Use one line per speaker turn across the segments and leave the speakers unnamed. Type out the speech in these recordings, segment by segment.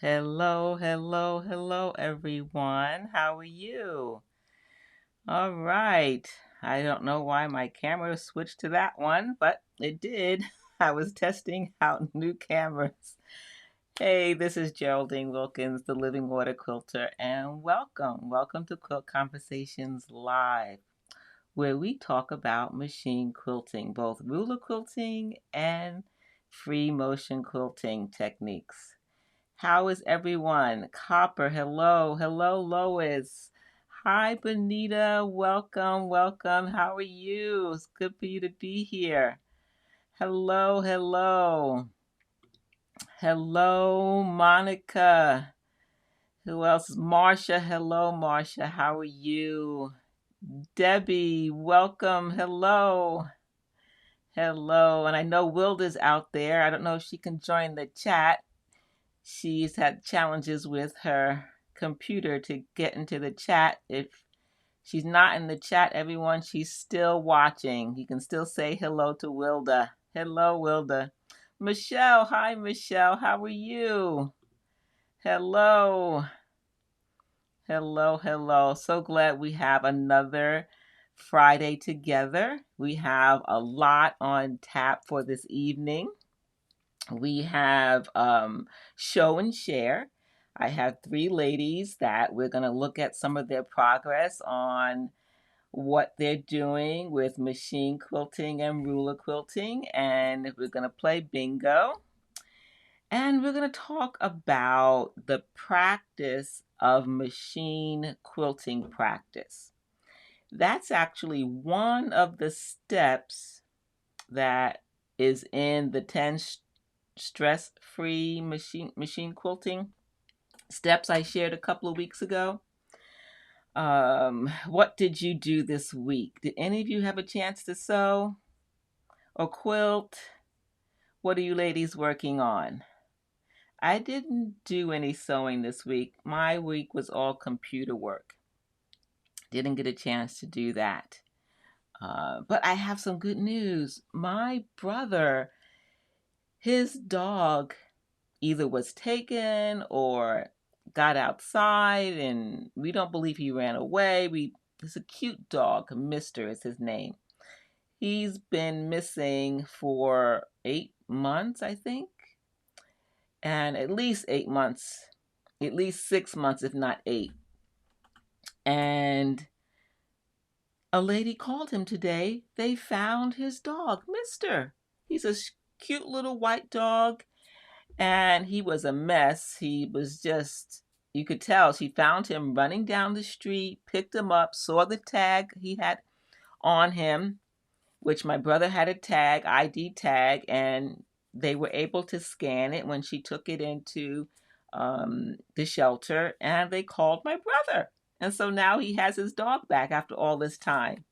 Hello, hello, hello, everyone. How are you? All right. I don't know why my camera switched to that one, but it did. I was testing out new cameras. Hey, this is Geraldine Wilkins, the Living Water Quilter, and welcome. Welcome to Quilt Conversations Live, where we talk about machine quilting, both ruler quilting and free motion quilting techniques. How is everyone? Copper, hello. Hello, Lois. Hi, Benita. Welcome, welcome. How are you? It's good for you to be here. Hello, hello. Hello, Monica. Who else? Marcia. Hello, Marcia. How are you? Debbie, welcome. Hello. Hello. And I know Wilda's out there. I don't know if she can join the chat. She's had challenges with her computer to get into the chat. If she's not in the chat, everyone, she's still watching. You can still say hello to Wilda. Hello, Wilda. Michelle, hi, Michelle. How are you? Hello. Hello, hello. So glad we have another Friday together. We have a lot on tap for this evening. We have show and share. I have three ladies that we're going to look at some of their progress on what they're doing with machine quilting and ruler quilting. And we're going to play bingo. And we're going to talk about the practice of machine quilting practice. That's actually one of the steps that is in the 10 stress-free machine quilting steps I shared a couple of weeks ago. What did you do this week? Did any of you have a chance to sew or quilt? What are you ladies working on? I didn't do any sewing this week. My week was all computer work. Didn't get a chance to do that. But I have some good news. My brother, his dog either was taken or got outside, and we don't believe he ran away. It's a cute dog. Mister is his name. He's been missing for 8 months, I think, and at least 8 months, at least 6 months, if not 8. And a lady called him today. They found his dog, Mister. He's a cute little white dog, and he was a mess. He was just, you could tell. She found him running down the street, picked him up, saw the tag he had on him, which my brother had a tag, ID tag, and they were able to scan it when she took it into the shelter, and they called my brother. And so now he has his dog back after all this time.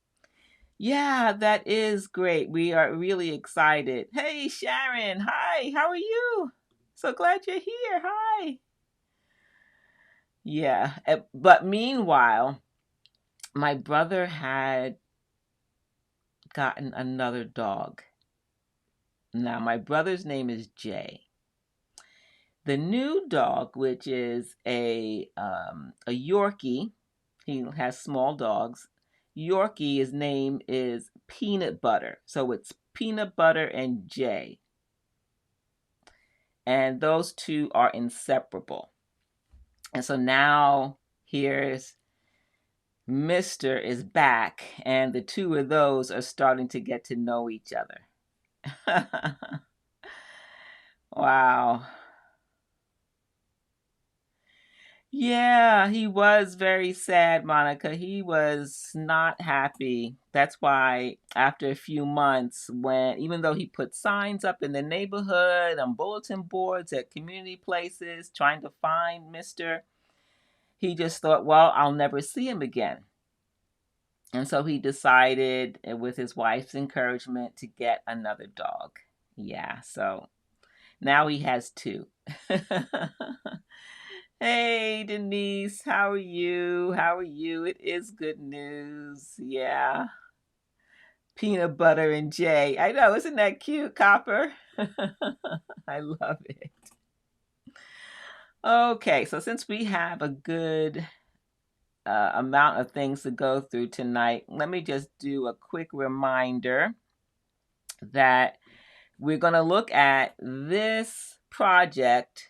Yeah, that is great. We are really excited. Hey, Sharon. Hi, how are you? So glad you're here. Hi. Yeah, but meanwhile, my brother had gotten another dog. Now, my brother's name is Jay. The new dog, which is a Yorkie, he has small dogs. Yorkie, his name is Peanut Butter. So it's Peanut Butter and Jay. And those two are inseparable. And so now here's Mr. is back, and the two of those are starting to get to know each other. Wow. Yeah, he was very sad, Monica. He was not happy. That's why after a few months, when even though he put signs up in the neighborhood, on bulletin boards, at community places, trying to find Mr., he just thought, well, I'll never see him again. And so he decided, with his wife's encouragement, to get another dog. Yeah, so now he has two. Hey, Denise, how are you? How are you? It is good news. Yeah. Peanut butter and Jay. I know, isn't that cute, Copper? I love it. Okay, so since we have a good amount of things to go through tonight, let me just do a quick reminder that we're going to look at this project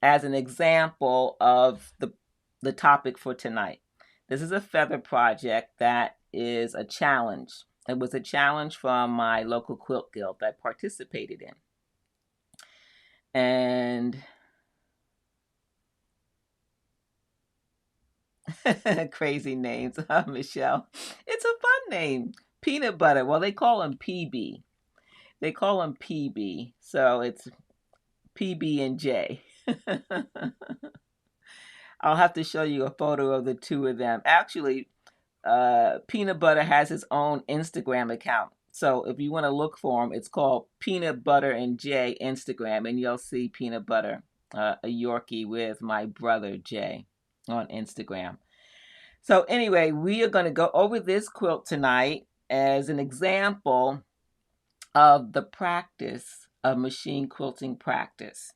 as an example of the topic for tonight. This is a feather project that is a challenge. It was a challenge from my local quilt guild that I participated in. And crazy names, huh, Michelle? It's a fun name. Peanut butter. Well, they call him PB. They call him PB. So it's PB and J. I'll have to show you a photo of the two of them. Actually, Peanut Butter has his own Instagram account. So if you want to look for him, it's called Peanut Butter and Jay Instagram, and you'll see Peanut Butter, a Yorkie with my brother Jay on Instagram. So anyway, we are going to go over this quilt tonight as an example of the practice of machine quilting practice.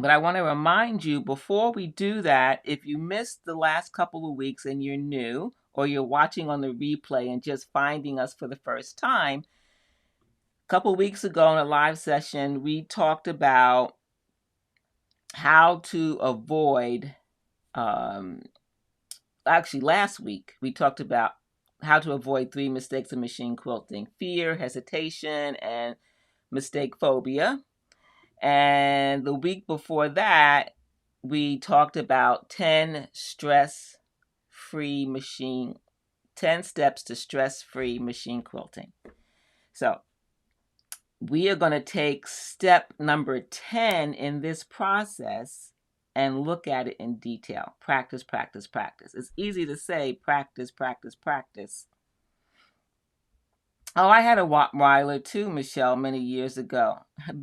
But I want to remind you before we do that, if you missed the last couple of weeks and you're new, or you're watching on the replay and just finding us for the first time, a couple of weeks ago in a live session, we talked about how to avoid, actually last week, we talked about how to avoid 3 mistakes in machine quilting: fear, hesitation, and mistake phobia. And the week before that, we talked about 10 steps to stress-free machine quilting. So we are going to take step number 10 in this process and look at it in detail. Practice, practice, practice. It's easy to say practice, practice, practice. Oh, I had a Rottweiler too, Michelle, many years ago.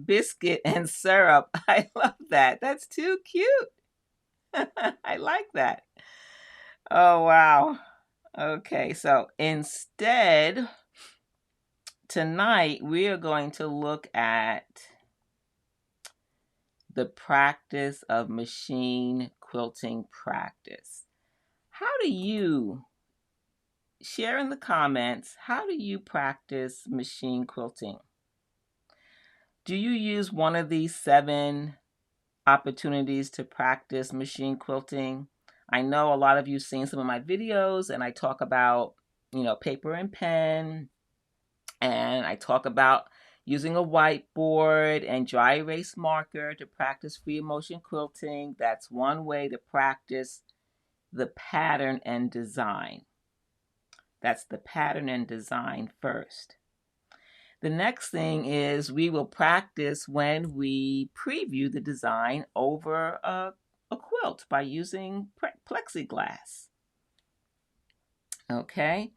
Biscuit and syrup. I love that. That's too cute. I like that. Oh, wow. Okay, so instead, tonight we are going to look at the practice of machine quilting practice. How do you, share in the comments, how do you practice machine quilting? Do you use one of these 7 opportunities to practice machine quilting? I know a lot of you seen some of my videos and I talk about, paper and pen, and I talk about using a whiteboard and dry erase marker to practice free motion quilting. That's one way to practice the pattern and design. That's the pattern and design first. The next thing is we will practice when we preview the design over a quilt by using plexiglass. Okay.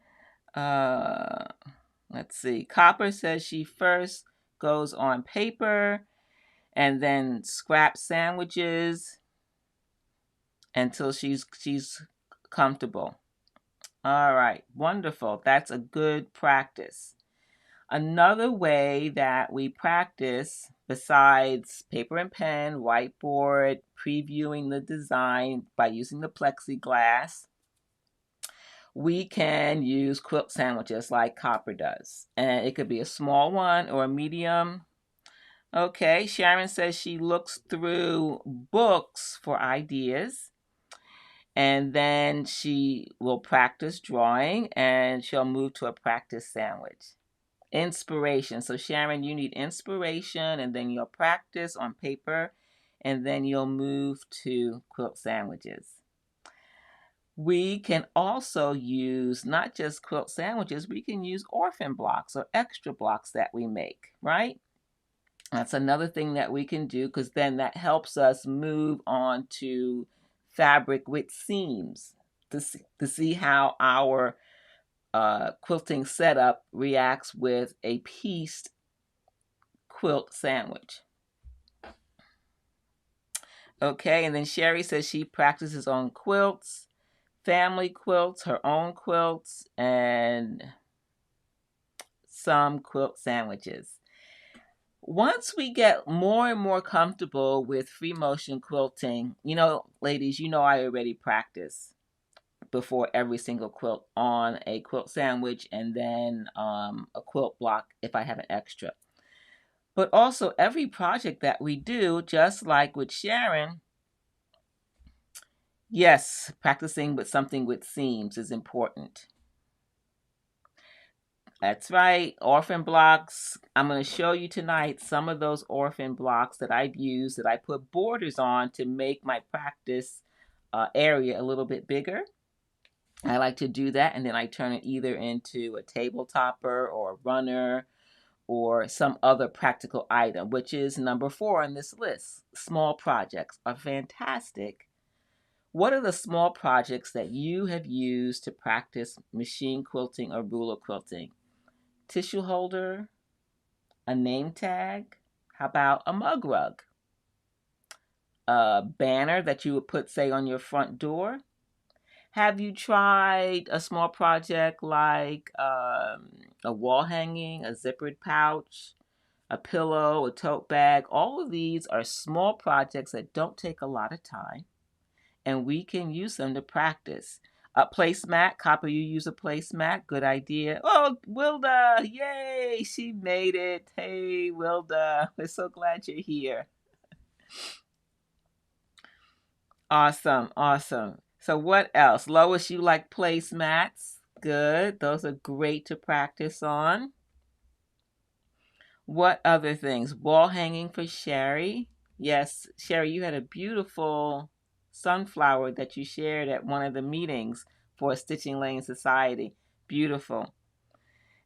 Let's see. Copper says she first goes on paper and then scraps sandwiches until she's comfortable. All right, wonderful. That's a good practice. Another way that we practice, besides paper and pen, whiteboard, previewing the design by using the plexiglass, we can use quilt sandwiches like Copper does. And it could be a small one or a medium. Okay, Sharon says she looks through books for ideas. And then she will practice drawing and she'll move to a practice sandwich. Inspiration. So Sharon, you need inspiration and then you'll practice on paper and then you'll move to quilt sandwiches. We can also use not just quilt sandwiches, we can use orphan blocks or extra blocks that we make, right? That's another thing that we can do because then that helps us move on to fabric with seams to see how our quilting setup reacts with a pieced quilt sandwich. Okay, and then Sherry says she practices on quilts, family quilts, her own quilts, and some quilt sandwiches. once we get more and more comfortable with free motion quilting, ladies, I already practice before every single quilt on a quilt sandwich, and then a quilt block if I have an extra. But also every project that we do, just like with Sharon, yes, practicing with something with seams is important. That's right, orphan blocks. I'm going to show you tonight some of those orphan blocks that I've used that I put borders on to make my practice area a little bit bigger. I like to do that, and then I turn it either into a table topper or a runner or some other practical item, which is number 4 on this list. Small projects are fantastic. What are the small projects that you have used to practice machine quilting or ruler quilting? Tissue holder, a name tag, how about a mug rug? A banner that you would put, say, on your front door? Have you tried a small project like a wall hanging, a zippered pouch, a pillow, a tote bag? All of these are small projects that don't take a lot of time, and we can use them to practice. A placemat, Copper, you use a placemat, good idea. Oh, Wilda, yay, she made it. Hey, Wilda, we're so glad you're here. Awesome, awesome. So what else? Lois, you like placemats? Good, those are great to practice on. What other things? Wall hanging for Sherry. Yes, Sherry, you had a beautiful sunflower that you shared at one of the meetings for Stitching Lane Society. Beautiful.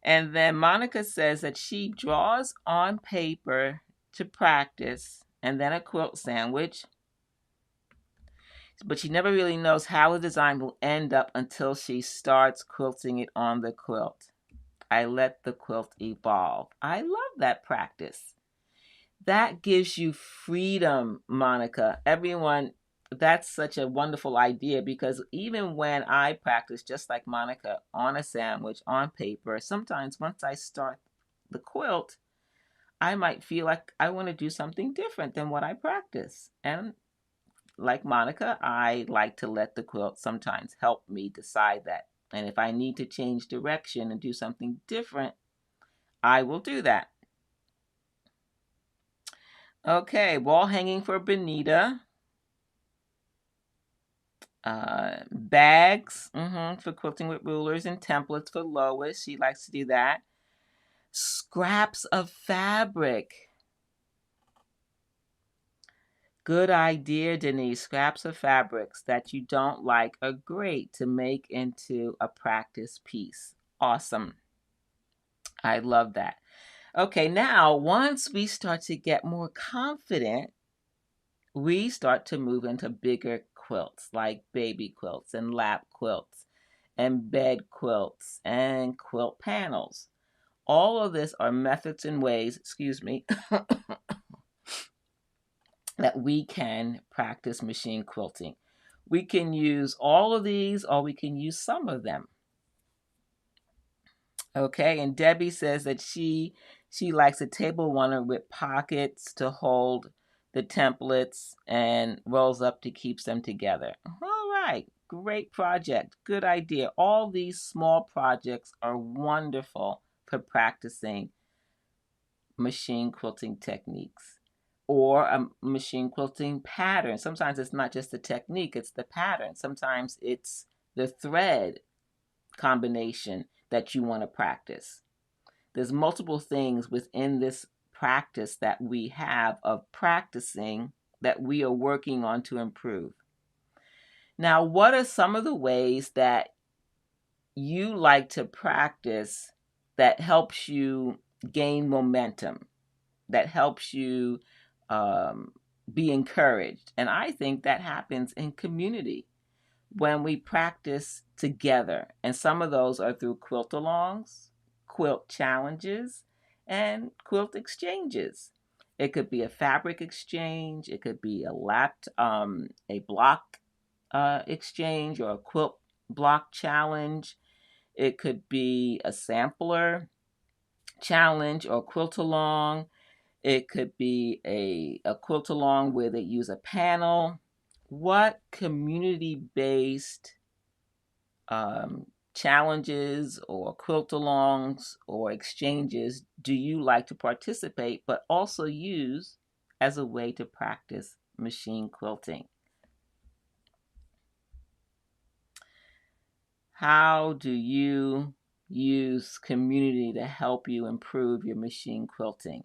And then Monica says that she draws on paper to practice and then a quilt sandwich, but she never really knows how the design will end up until she starts quilting it on the quilt. I let the quilt evolve. I love that practice. That gives you freedom, Monica. Everyone, that's such a wonderful idea, because even when I practice, just like Monica, on a sandwich, on paper, sometimes once I start the quilt, I might feel like I want to do something different than what I practice. And like Monica, I like to let the quilt sometimes help me decide that. And if I need to change direction and do something different, I will do that. Okay, wall hanging for Benita. Bags for quilting with rulers, and templates for Lois. She likes to do that. Scraps of fabric. Good idea, Denise. Scraps of fabrics that you don't like are great to make into a practice piece. Awesome. I love that. Okay, now once we start to get more confident, we start to move into bigger quilts like baby quilts and lap quilts and bed quilts and quilt panels. All of this are methods and ways, that we can practice machine quilting. We can use all of these, or we can use some of them. Okay, and Debbie says that she likes a table runner with pockets to hold the templates and rolls up to keep them together. All right, great project. Good idea. All these small projects are wonderful for practicing machine quilting techniques or a machine quilting pattern. Sometimes it's not just the technique, it's the pattern. Sometimes it's the thread combination that you want to practice. There's multiple things within this practice that we have of practicing that we are working on to improve. Now, what are some of the ways that you like to practice that helps you gain momentum, that helps you be encouraged? And I think that happens in community when we practice together. And some of those are through quilt-alongs, quilt challenges, and quilt exchanges. It could be a fabric exchange. It could be a block exchange, or a quilt block challenge. It could be a sampler challenge or quilt along. It could be a quilt along where they use a panel. What community-based um, challenges or quilt alongs or exchanges do you like to participate, but also use as a way to practice machine quilting? How do you use community to help you improve your machine quilting?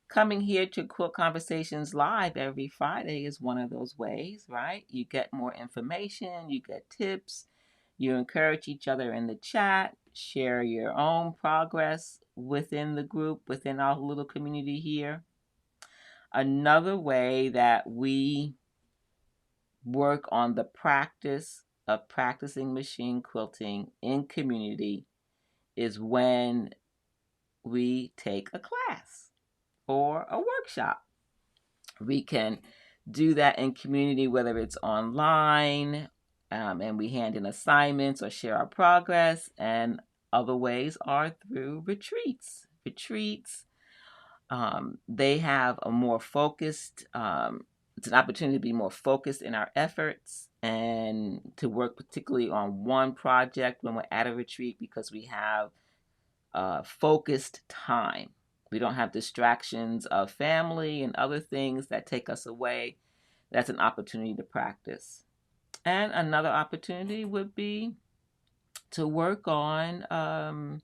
Coming here to Quilt Conversations Live every Friday is one of those ways, right? You get more information, you get tips, you encourage each other in the chat, share your own progress within the group, within our little community here. Another way that we work on the practice of practicing machine quilting in community is when we take a class or a workshop. We can do that in community, whether it's online, and we hand in assignments or share our progress. And other ways are through retreats. They have a more focused, it's an opportunity to be more focused in our efforts and to work particularly on one project when we're at a retreat, because we have focused time. We don't have distractions of family and other things that take us away. That's an opportunity to practice. And another opportunity would be to work on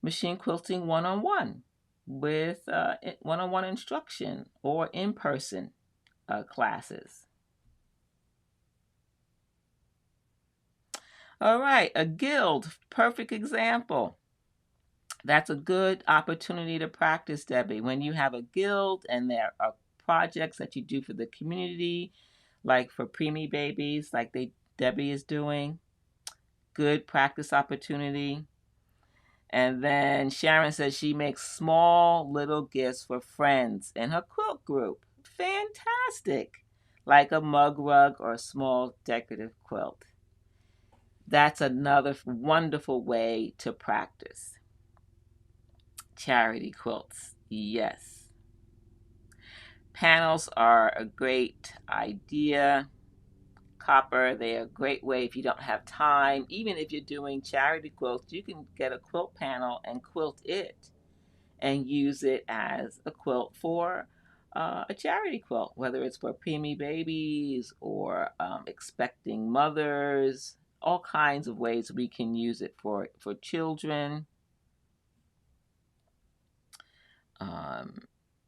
machine quilting one-on-one with one-on-one instruction or in-person classes. All right, a guild, perfect example. That's a good opportunity to practice, Debbie. When you have a guild and there are projects that you do for the community, like for preemie babies, like Debbie is doing, good practice opportunity. And then Sharon says she makes small little gifts for friends in her quilt group. Fantastic. Like a mug rug or a small decorative quilt. That's another wonderful way to practice. Charity quilts, yes. Panels are a great idea. Copper, they're a great way if you don't have time. Even if you're doing charity quilts, you can get a quilt panel and quilt it and use it as a quilt for a charity quilt, whether it's for preemie babies or expecting mothers. All kinds of ways we can use it for children.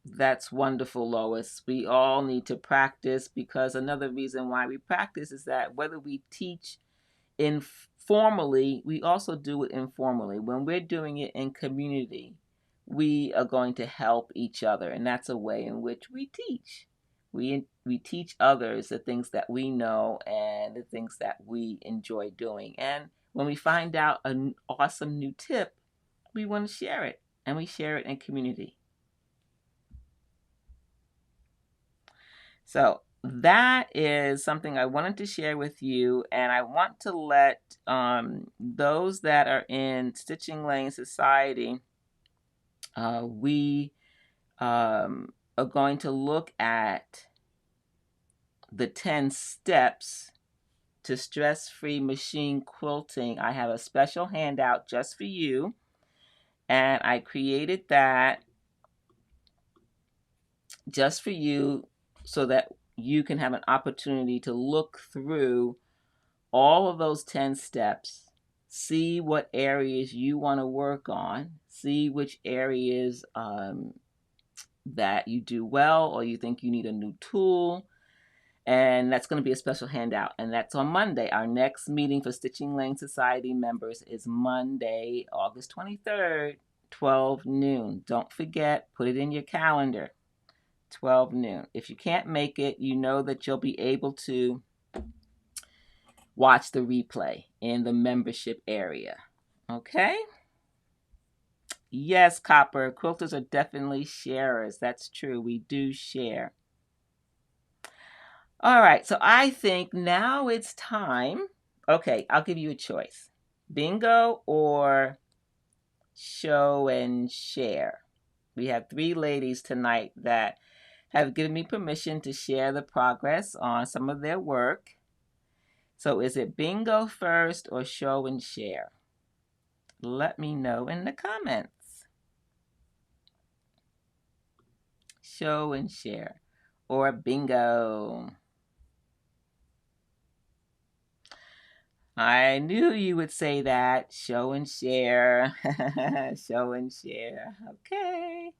That's wonderful, Lois. We all need to practice, because another reason why we practice is that whether we teach informally, we also do it informally. When we're doing it in community, we are going to help each other, and that's a way in which we teach. We teach others the things that we know and the things that we enjoy doing. And when we find out an awesome new tip, we want to share it, and we share it in community. So that is something I wanted to share with you, and I want to let those that are in Stitching Lane Society, we are going to look at the 10 steps to stress-free machine quilting. I have a special handout just for you, and I created that just for you so that you can have an opportunity to look through all of those 10 steps, see what areas you want to work on, see which areas that you do well or you think you need a new tool. And that's going to be a special handout. And that's on Monday. Our next meeting for Stitching Lane Society members is Monday, August 23rd, 12 noon. Don't forget, put it in your calendar, 12 noon. If you can't make it, you know that you'll be able to watch the replay in the membership area. Okay? Yes, Copper. Quilters are definitely sharers. That's true. We do share. All right. So I think now it's time. Okay, I'll give you a choice. Bingo or show and share? We have 3 ladies tonight that have given me permission to share the progress on some of their work. So is it bingo first or show and share? Let me know in the comments. Show and share or bingo. I knew you would say that. Show and share. Show and share. Okay.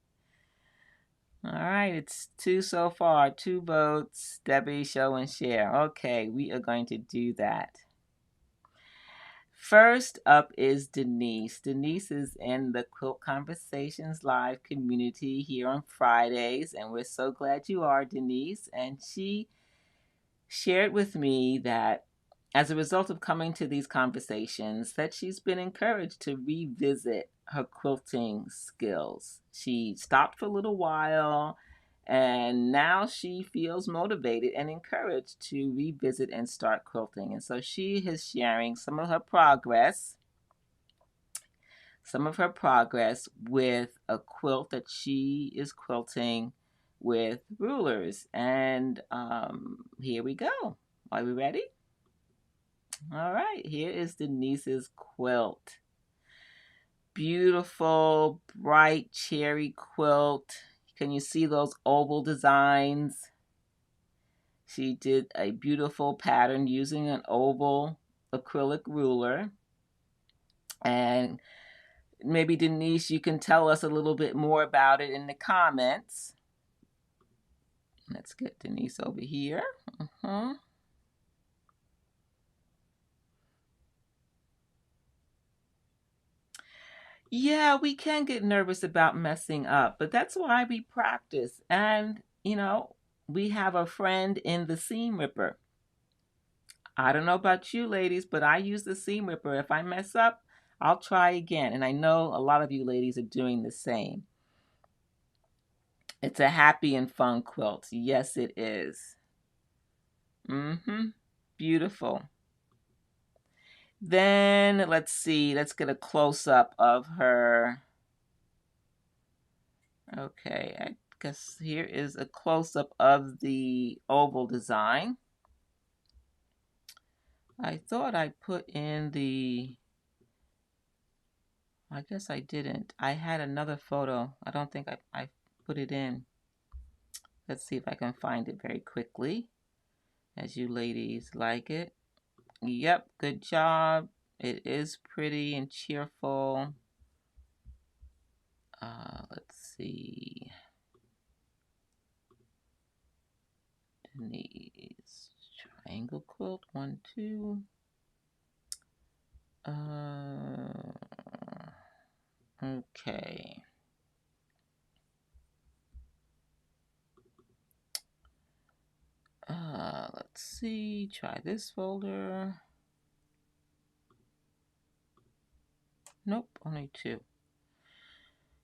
All right, it's 2 so far. 2 votes. Debbie, show and share. Okay, we are going to do that. First up is Denise. Denise is in the Quilt Conversations live community here on Fridays, and we're so glad you are, Denise. And she shared with me that as a result of coming to these conversations, that she's been encouraged to revisit her quilting skills. She stopped for a little while, and now she feels motivated and encouraged to revisit and start quilting. And so she is sharing some of her progress with a quilt that she is quilting with rulers. And here we go. Are we ready? All right, here is Denise's quilt. Beautiful, bright cherry quilt. Can you see those oval designs? She did a beautiful pattern using an oval acrylic ruler. And maybe Denise, you can tell us a little bit more about it in the comments. Let's get Denise over here. Yeah, we can get nervous about messing up, but that's why we practice. And, we have a friend in the seam ripper. I don't know about you ladies, but I use the seam ripper. If I mess up, I'll try again. And I know a lot of you ladies are doing the same. It's a happy and fun quilt. Yes, it is. Beautiful. Then let's see. Let's get a close-up of her. Okay, I guess here is a close-up of the oval design. I thought I put in I guess I didn't. I had another photo. I don't think I put it in. Let's see if I can find it very quickly, as you ladies like it. Yep, good job. It is pretty and cheerful. Let's see. Denise triangle quilt 1, 2. Okay. Let's see. Try this folder. Nope, only 2.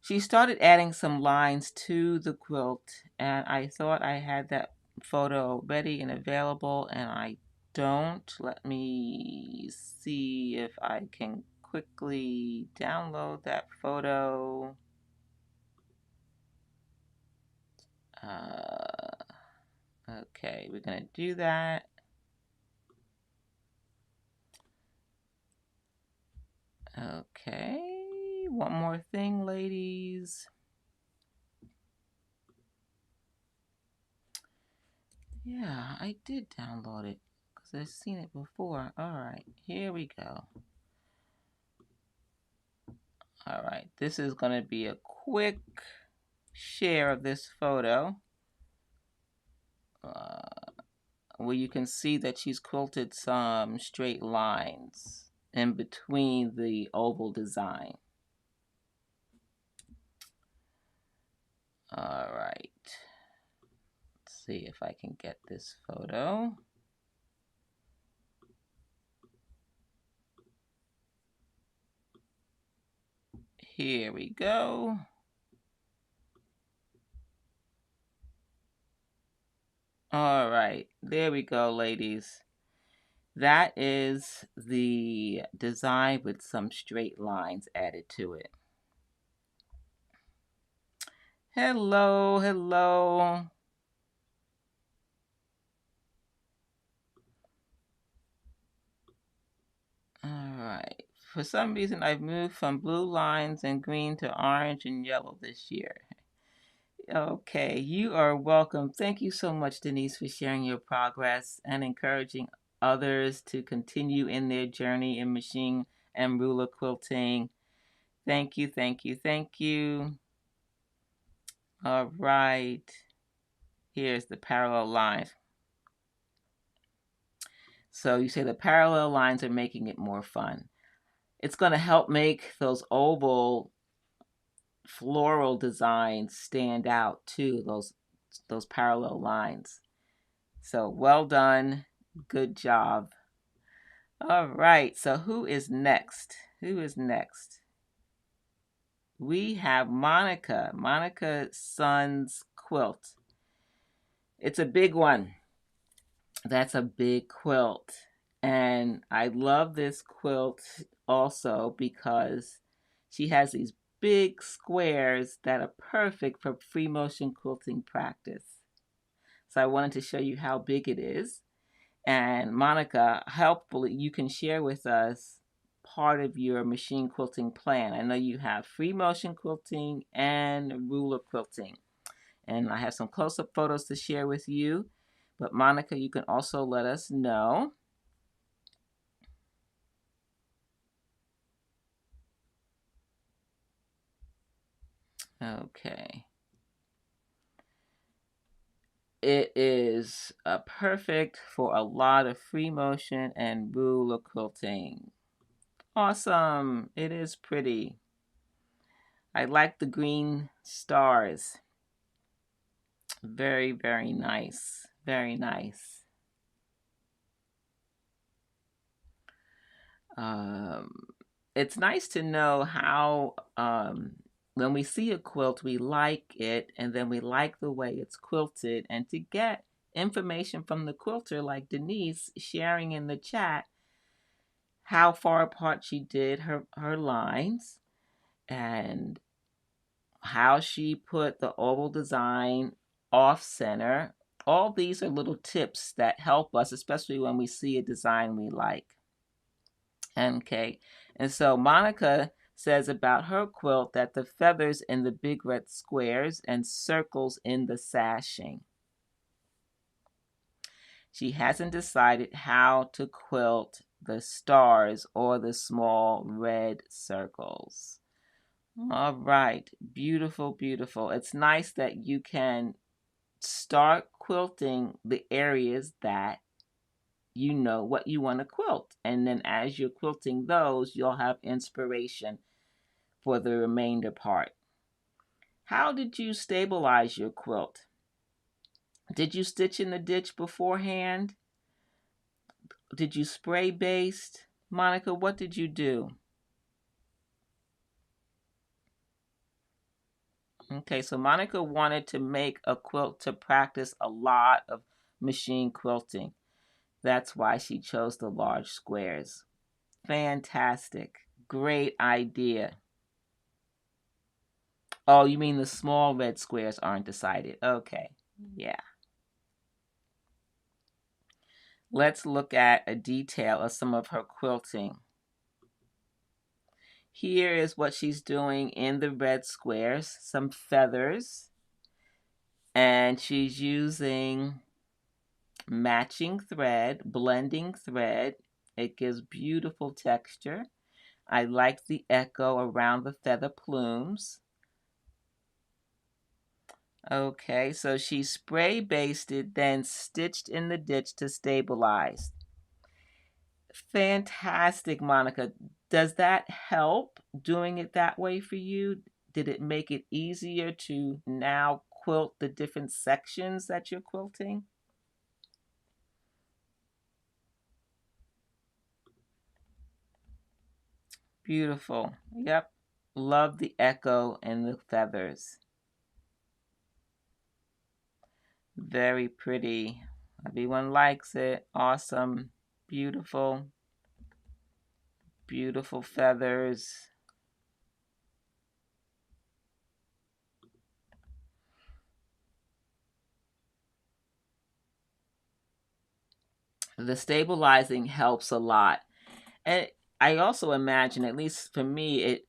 She started adding some lines to the quilt, and I thought I had that photo ready and available, and I don't. Let me see if I can quickly download that photo. Okay, we're going to do that. Okay, one more thing, ladies. Yeah, I did download it because I've seen it before. All right, here we go. All right, this is going to be a quick share of this photo where you can see that she's quilted some straight lines in between the oval design. All right, let's see if I can get this photo. Here we go. All right, there we go, ladies. That is the design with some straight lines added to it. Hello, hello. All right. For some reason, I've moved from blue lines and green to orange and yellow this year. Okay, you are welcome. Thank you so much, Denise, for sharing your progress and encouraging others to continue in their journey in machine and ruler quilting. Thank you, thank you, thank you. All right. Here's the parallel lines. So you say the parallel lines are making it more fun. It's going to help make those oval floral designs stand out too, those parallel lines. So well done. Good job. All right. So who is next? Who is next? We have Monica. Monica Sun's quilt. It's a big one. That's a big quilt. And I love this quilt also because she has these big squares that are perfect for free motion quilting practice. So I wanted to show you how big it is. And Monica, helpfully, you can share with us part of your machine quilting plan. I know you have free motion quilting and ruler quilting. And I have some close-up photos to share with you. But Monica, you can also let us know. Okay. It is perfect for a lot of free motion and ruler quilting. Awesome. It is pretty. I like the green stars. Very, very nice. Very nice. Um, it's nice to know how, when we see a quilt, we like it, and then we like the way it's quilted, and to get information from the quilter like Denise sharing in the chat how far apart she did her lines and how she put the oval design off center. All these are little tips that help us, especially when we see a design we like. Okay, and so Monica says about her quilt that the feathers in the big red squares and circles in the sashing. She hasn't decided how to quilt the stars or the small red circles. All right, beautiful, beautiful. It's nice that you can start quilting the areas that you know what you want to quilt. And then as you're quilting those, you'll have inspiration for the remainder part. How did you stabilize your quilt? Did you stitch in the ditch beforehand? Did you spray baste? Monica, what did you do? Okay, so Monica wanted to make a quilt to practice a lot of machine quilting. That's why she chose the large squares. Fantastic. Great idea. Oh, you mean the small red squares aren't decided. Okay. Yeah. Let's look at a detail of some of her quilting. Here is what she's doing in the red squares, some feathers, and she's using matching thread, blending thread. It gives beautiful texture. I like the echo around the feather plumes. Okay, so she spray basted, then stitched in the ditch to stabilize. Fantastic, Monica. Does that help doing it that way for you? Did it make it easier to now quilt the different sections that you're quilting? Beautiful. Yep. Love the echo and the feathers. Very pretty. Everyone likes it. Awesome. Beautiful. Beautiful feathers. The stabilizing helps a lot. And I also imagine, at least for me, it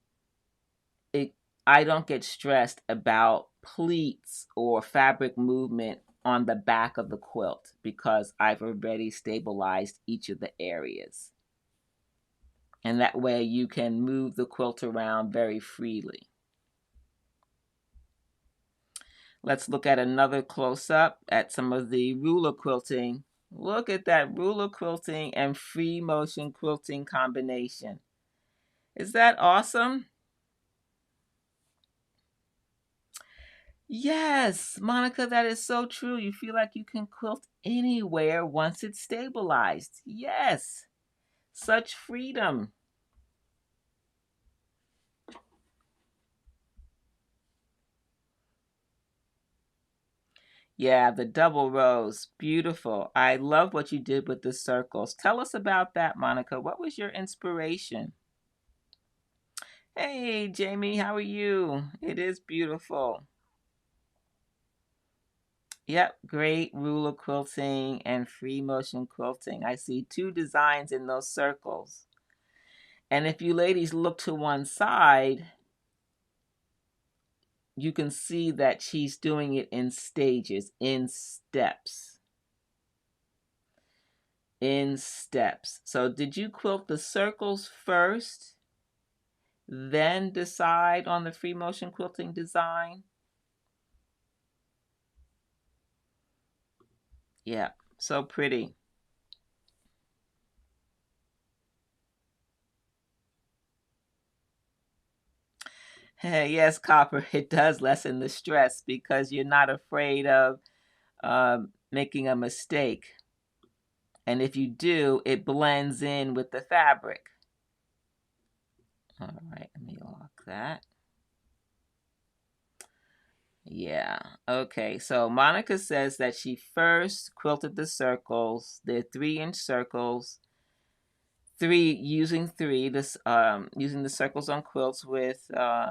I don't get stressed about pleats or fabric movement on the back of the quilt because I've already stabilized each of the areas. And that way you can move the quilt around very freely. Let's look at another close-up at some of the ruler quilting. Look at that ruler quilting and free motion quilting combination. Is that awesome? Yes, Monica, that is so true. You feel like you can quilt anywhere once it's stabilized. Yes, such freedom. Yeah, the double rows, beautiful. I love what you did with the circles. Tell us about that, Monica. What was your inspiration? Hey, Jamie, how are you? It is beautiful. Yep, great ruler quilting and free motion quilting. I see two designs in those circles. And if you ladies look to one side, you can see that she's doing it in stages, in steps. In steps. So did you quilt the circles first, then decide on the free motion quilting design? Yeah, so pretty. Yes, Copper, it does lessen the stress because you're not afraid of making a mistake. And if you do, it blends in with the fabric. All right, let me lock that. Yeah, okay. So Monica says that she first quilted the circles. They're 3-inch circles. Using the circles on quilts with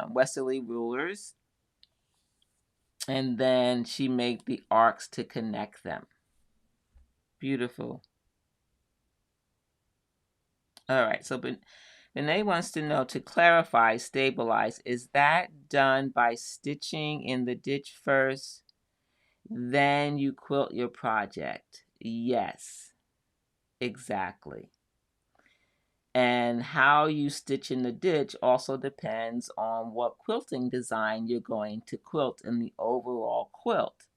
Westerly rulers. And then she made the arcs to connect them. Beautiful. All right, so Benet wants to know, to clarify, stabilize, is that done by stitching in the ditch first, then you quilt your project? Yes, exactly. And how you stitch in the ditch also depends on what quilting design you're going to quilt in the overall quilt.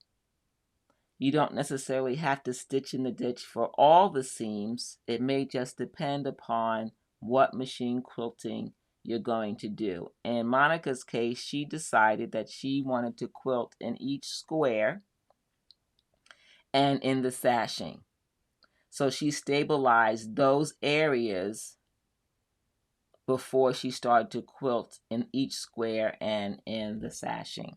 You don't necessarily have to stitch in the ditch for all the seams. It may just depend upon what machine quilting you're going to do. In Monica's case, she decided that she wanted to quilt in each square and in the sashing. So she stabilized those areas before she started to quilt in each square and in the sashing.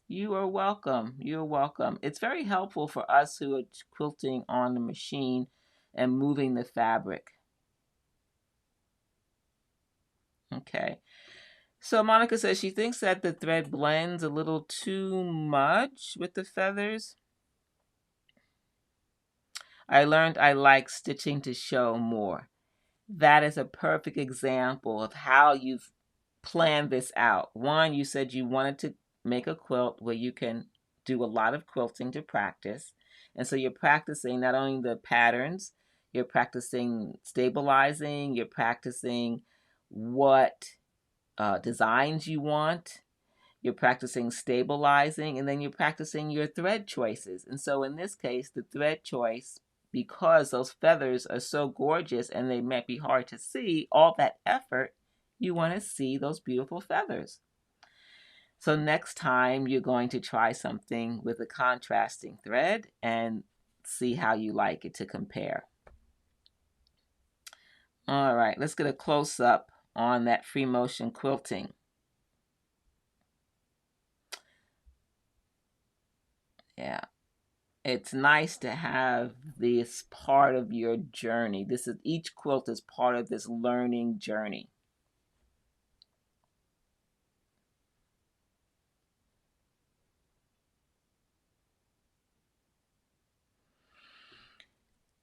You are welcome. You're welcome. It's very helpful for us who are quilting on the machine and moving the fabric. Okay. So Monica says she thinks that the thread blends a little too much with the feathers. I learned I like stitching to show more. That is a perfect example of how you've planned this out. One, you said you wanted to make a quilt where you can do a lot of quilting to practice. And so you're practicing not only the patterns, you're practicing stabilizing, you're practicing what designs you want, you're practicing stabilizing, and then you're practicing your thread choices. And so in this case, the thread choice, because those feathers are so gorgeous and they might be hard to see, all that effort, you want to see those beautiful feathers. So next time you're going to try something with a contrasting thread and see how you like it to compare. All right, let's get a close-up on that free motion quilting. Yeah. It's nice to have this part of your journey. Each quilt is part of this learning journey.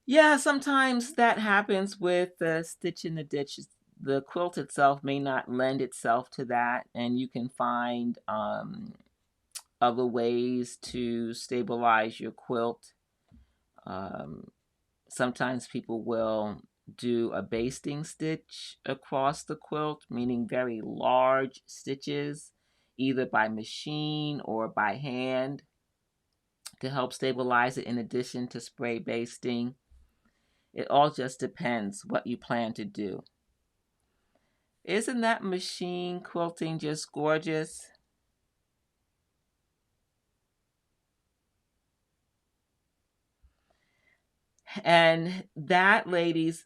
Yeah, sometimes that happens with the stitch in the ditch. The quilt itself may not lend itself to that, and you can find other ways to stabilize your quilt. Um, Sometimes people will do a basting stitch across the quilt, meaning very large stitches, either by machine or by hand, to help stabilize it in addition to spray basting. It all just depends what you plan to do. Isn't that machine quilting just gorgeous? And that, ladies,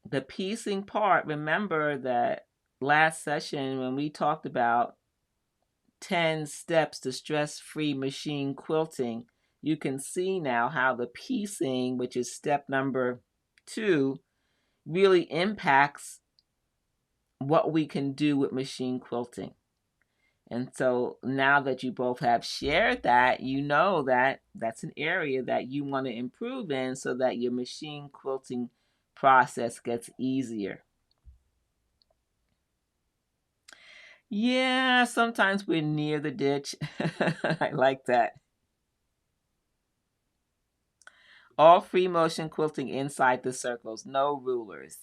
the piecing part, remember that last session when we talked about 10 steps to stress-free machine quilting, you can see now how the piecing, which is step number 2, really impacts what we can do with machine quilting. And so now that you both have shared that, you know that that's an area that you want to improve in so that your machine quilting process gets easier. Yeah, sometimes we're near the ditch. I like that. All free motion quilting inside the circles, no rulers.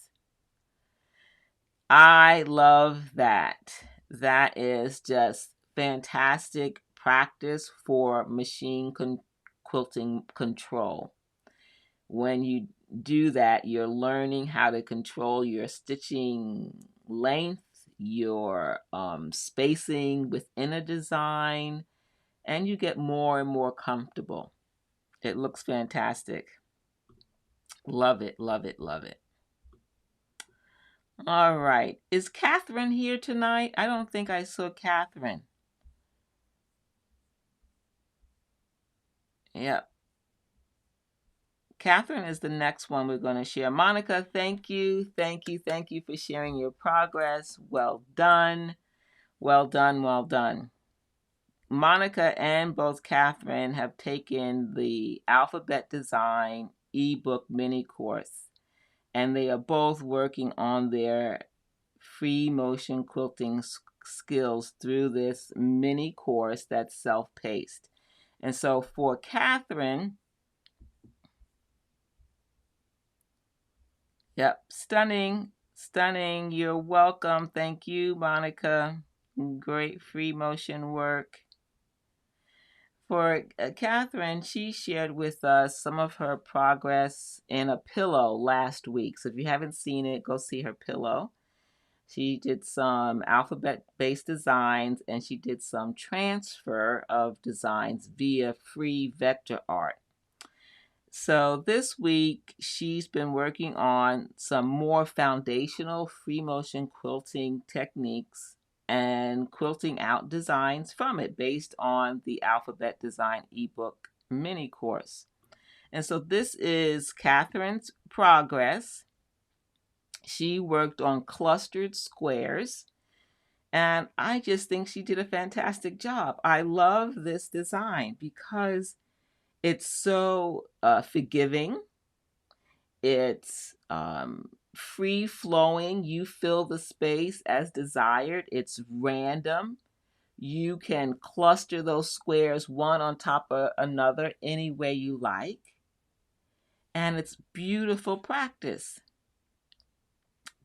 I love that. That is just fantastic practice for machine quilting control. When you do that, you're learning how to control your stitching length, your spacing within a design, and you get more and more comfortable. It looks fantastic. Love it, love it, love it. All right. Is Catherine here tonight? I don't think I saw Catherine. Yep. Catherine is the next one we're going to share. Monica, thank you. Thank you. Thank you for sharing your progress. Well done. Well done. Well done. Monica and both Catherine have taken the Alphabet Design eBook mini course, and they are both working on their free motion quilting skills through this mini course that's self-paced. And so for Catherine, yep, stunning, stunning. You're welcome. Thank you, Monica. Great free motion work. For Catherine, she shared with us some of her progress in a pillow last week. So if you haven't seen it, go see her pillow. She did some alphabet-based designs, and she did some transfer of designs via free vector art. So this week, she's been working on some more foundational free motion quilting techniques and quilting out designs from it based on the Alphabet Design ebook mini course. And so this is Catherine's progress. She worked on clustered squares, and I just think she did a fantastic job. I love this design because it's so forgiving. It's free flowing. You fill the space as desired. It's random. You can cluster those squares one on top of another any way you like. And it's beautiful practice.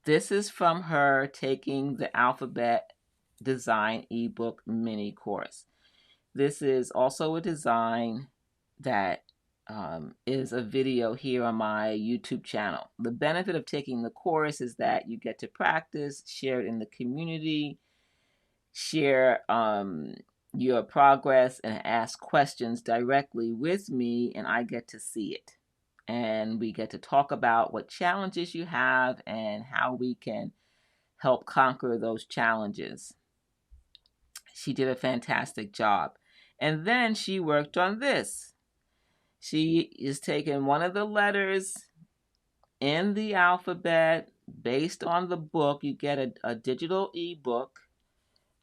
This is from her taking the Alphabet Design ebook mini course. This is also a design that is a video here on my YouTube channel. The benefit of taking the course is that you get to practice, share it in the community, share your progress, and ask questions directly with me, and I get to see it. And we get to talk about what challenges you have and how we can help conquer those challenges. She did a fantastic job. And then she worked on this. She is taking one of the letters in the alphabet based on the book. You get a digital ebook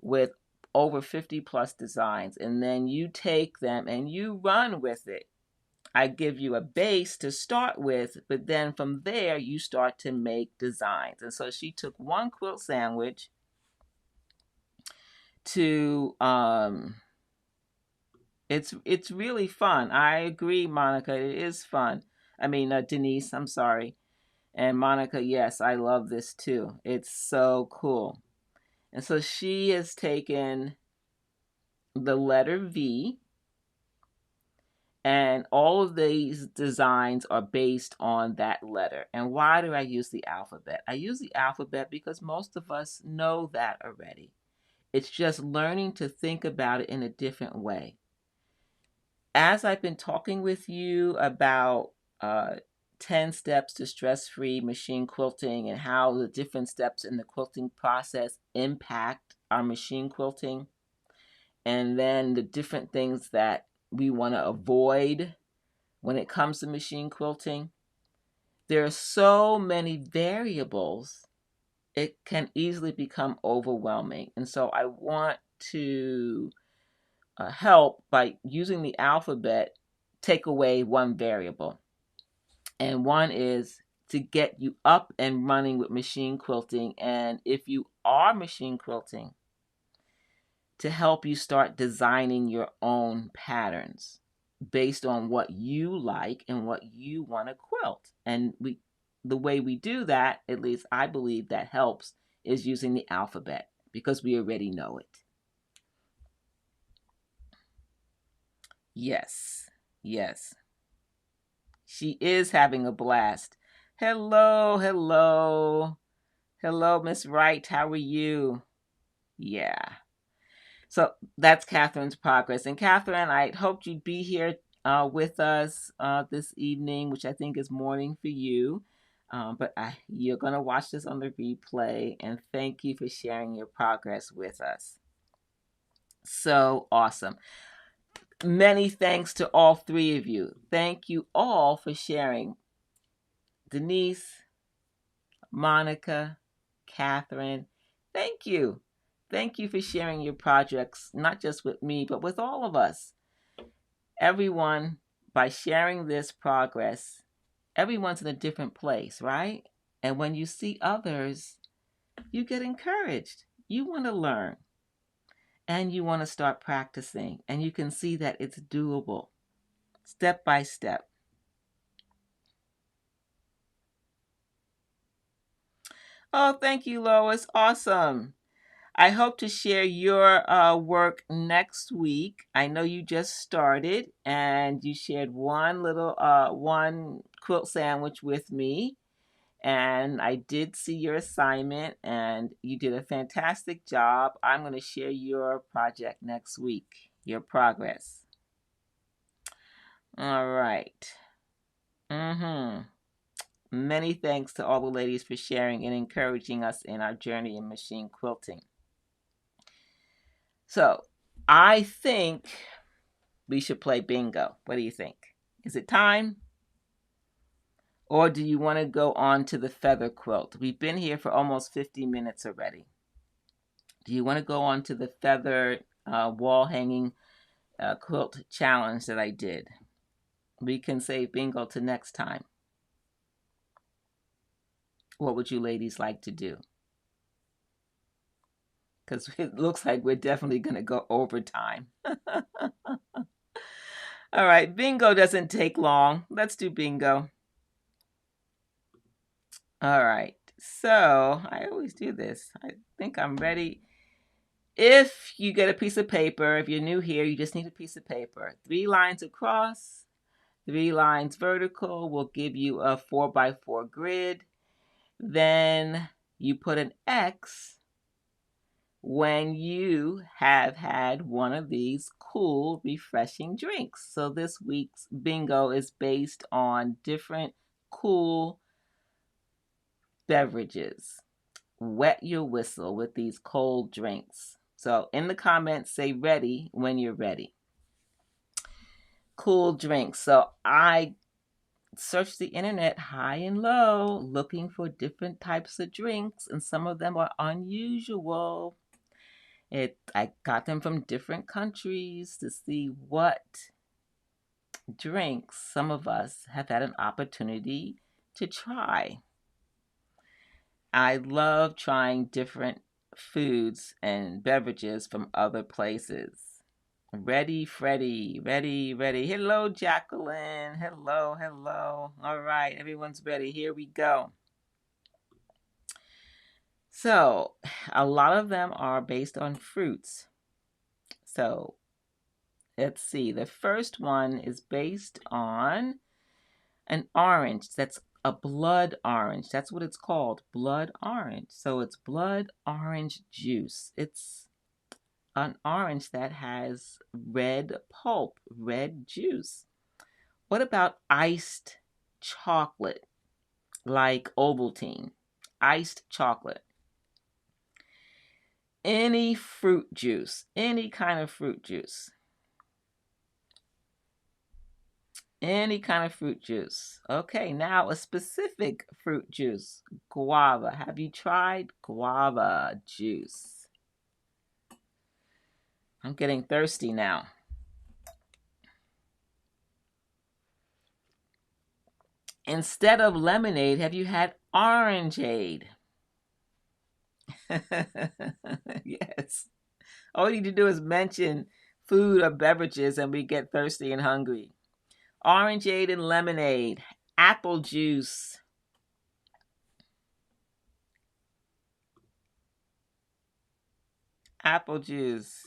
with over 50 plus designs, and then you take them and you run with it. I give you a base to start with, but then from there you start to make designs. And so she took one quilt sandwich to it's really fun. I agree, Monica. It is fun. I mean, Denise, I'm sorry. And Monica, yes, I love this too. It's so cool. And so she has taken the letter V, and all of these designs are based on that letter. And why do I use the alphabet? I use the alphabet because most of us know that already. It's just learning to think about it in a different way. As I've been talking with you about 10 steps to stress-free machine quilting and how the different steps in the quilting process impact our machine quilting, and then the different things that we want to avoid when it comes to machine quilting, there are so many variables, it can easily become overwhelming. And so I want to help by using the alphabet, take away one variable. And one is to get you up and running with machine quilting. And if you are machine quilting, to help you start designing your own patterns based on what you like and what you want to quilt. And the way we do that, at least I believe that helps, is using the alphabet because we already know it. Yes, yes. She is having a blast. Hello, hello. Hello, Miss Wright. How are you? Yeah. So that's Kathleens Progress. And Catherine, I hoped you'd be here with us this evening, which I think is morning for you. But you're going to watch this on the replay. And thank you for sharing your progress with us. So awesome. Many thanks to all three of you. Thank you all for sharing. Denise, Monica, Catherine, thank you. Thank you for sharing your projects, not just with me, but with all of us. Everyone, by sharing this progress, everyone's in a different place, right? And when you see others, you get encouraged. You want to learn and you want to start practicing, and you can see that it's doable step by step. Oh, thank you, Lois. Awesome. I hope to share your work next week. I know you just started and you shared one quilt sandwich with me. And I did see your assignment and you did a fantastic job. I'm going to share your project next week, your progress. All right. Many thanks to all the ladies for sharing and encouraging us in our journey in machine quilting. So I think we should play bingo. What do you think? Is it time? Or do you want to go on to the feather quilt? We've been here for almost 50 minutes already. Do you want to go on to the feather wall hanging quilt challenge that I did? We can save bingo to next time. What would you ladies like to do? Because it looks like we're definitely going to go overtime. All right, bingo doesn't take long. Let's do bingo. All right, so I always do this. I think I'm ready. If you get a piece of paper, if you're new here, you just need a piece of paper. 3 lines across, 3 lines vertical will give you a 4x4 grid. Then you put an X when you have had one of these cool, refreshing drinks. So this week's bingo is based on different cool beverages. Wet your whistle with these cold drinks. So in the comments, say ready when you're ready. Cool drinks. So I searched the internet high and low looking for different types of drinks, and some of them are unusual. I got them from different countries to see what drinks some of us have had an opportunity to try. I love trying different foods and beverages from other places. Ready, Freddie. Ready, ready. Hello, Jacqueline. Hello, hello. All right, everyone's ready. Here we go. So, a lot of them are based on fruits. So, let's see. The first one is based on an orange. That's a blood orange. That's what it's called, blood orange. So, it's blood orange juice. It's an orange that has red pulp, red juice. What about iced chocolate, like Ovaltine? Iced chocolate. Any fruit juice, any kind of fruit juice. Any kind of fruit juice. Okay, now a specific fruit juice. Guava. Have you tried guava juice? I'm getting thirsty now. Instead of lemonade, have you had orangeade? Yes. All you need to do is mention food or beverages and we get thirsty and hungry. Orangeade and lemonade. Apple juice. Apple juice.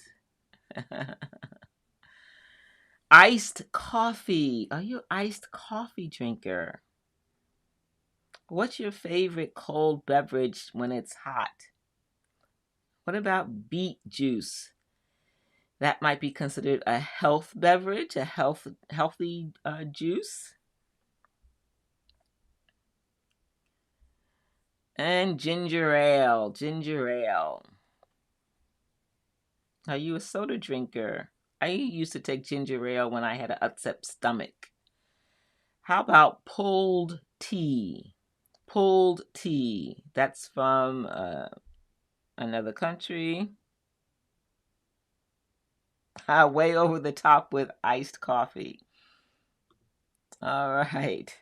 Iced coffee. Are you an iced coffee drinker? What's your favorite cold beverage when it's hot? What about beet juice? That might be considered a health beverage, a healthy juice. And ginger ale, ginger ale. Are you a soda drinker? I used to take ginger ale when I had an upset stomach. How about pulled tea? Pulled tea. That's from another country. Way over the top with iced coffee. All right.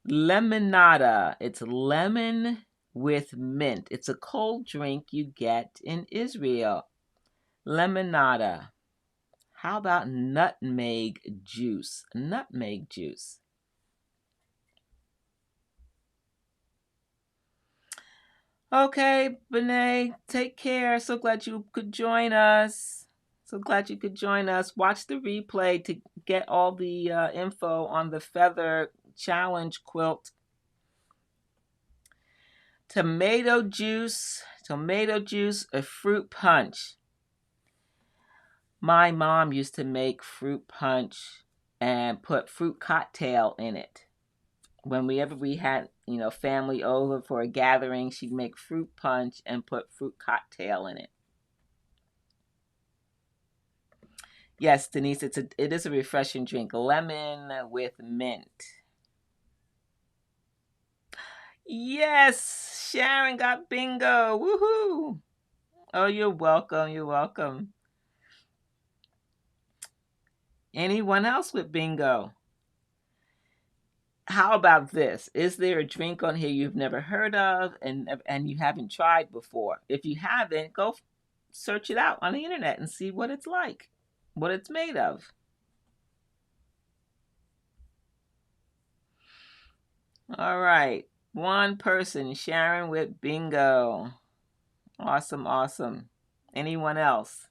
Lemonada. It's lemon with mint. It's a cold drink you get in Israel. Lemonada. How about nutmeg juice? Nutmeg juice. Okay, Benet, take care. So glad you could join us. So glad you could join us. Watch the replay to get all the info on the Feather Challenge quilt. Tomato juice, a fruit punch. My mom used to make fruit punch and put fruit cocktail in it. Whenever we had, family over for a gathering, she'd make fruit punch and put fruit cocktail in it. Yes, Denise, it is a refreshing drink. Lemon with mint. Yes, Sharon got bingo. Woohoo! Oh, you're welcome. You're welcome. Anyone else with bingo? How about this? Is there a drink on here you've never heard of and you haven't tried before? If you haven't, go search it out on the internet and see what it's like, what it's made of. All right. One person, Sharon with bingo. Awesome, awesome. Anyone else?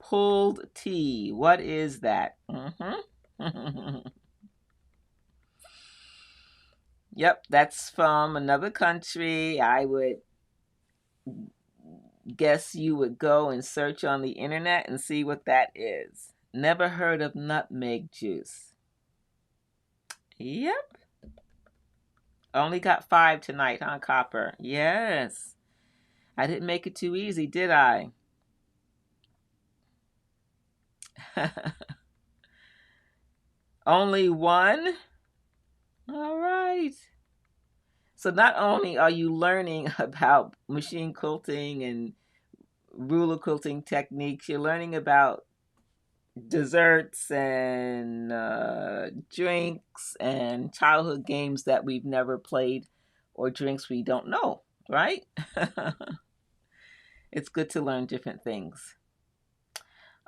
Pulled tea. What is that? Yep, that's from another country. I would guess you would go and search on the internet and see what that is. Never heard of nutmeg juice. Yep. Only got 5 tonight, huh, Copper? Yes. I didn't make it too easy, did I? Only 1? All right. So not only are you learning about machine quilting and ruler quilting techniques, you're learning about desserts and drinks and childhood games that we've never played or drinks we don't know, right? It's good to learn different things.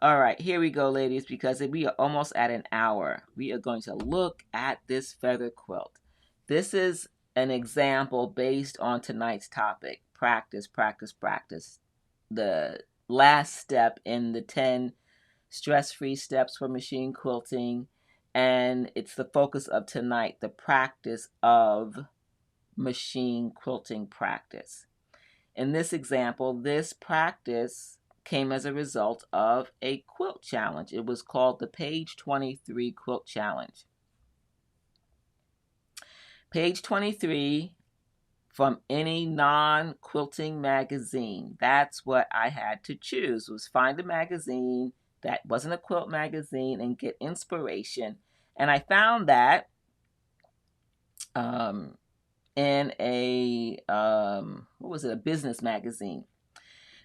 All right, here we go, ladies, because we are almost at an hour. We are going to look at this feather quilt. This is an example based on tonight's topic: practice, practice, practice. The last step in the 10 stress-free steps for machine quilting. And it's the focus of tonight, the practice of machine quilting practice. In this example, this practice came as a result of a quilt challenge. It was called the Page 23 Quilt Challenge. Page 23 from any non-quilting magazine. That's what I had to choose, was find a magazine that wasn't a quilt magazine and get inspiration. And I found that in a, a business magazine.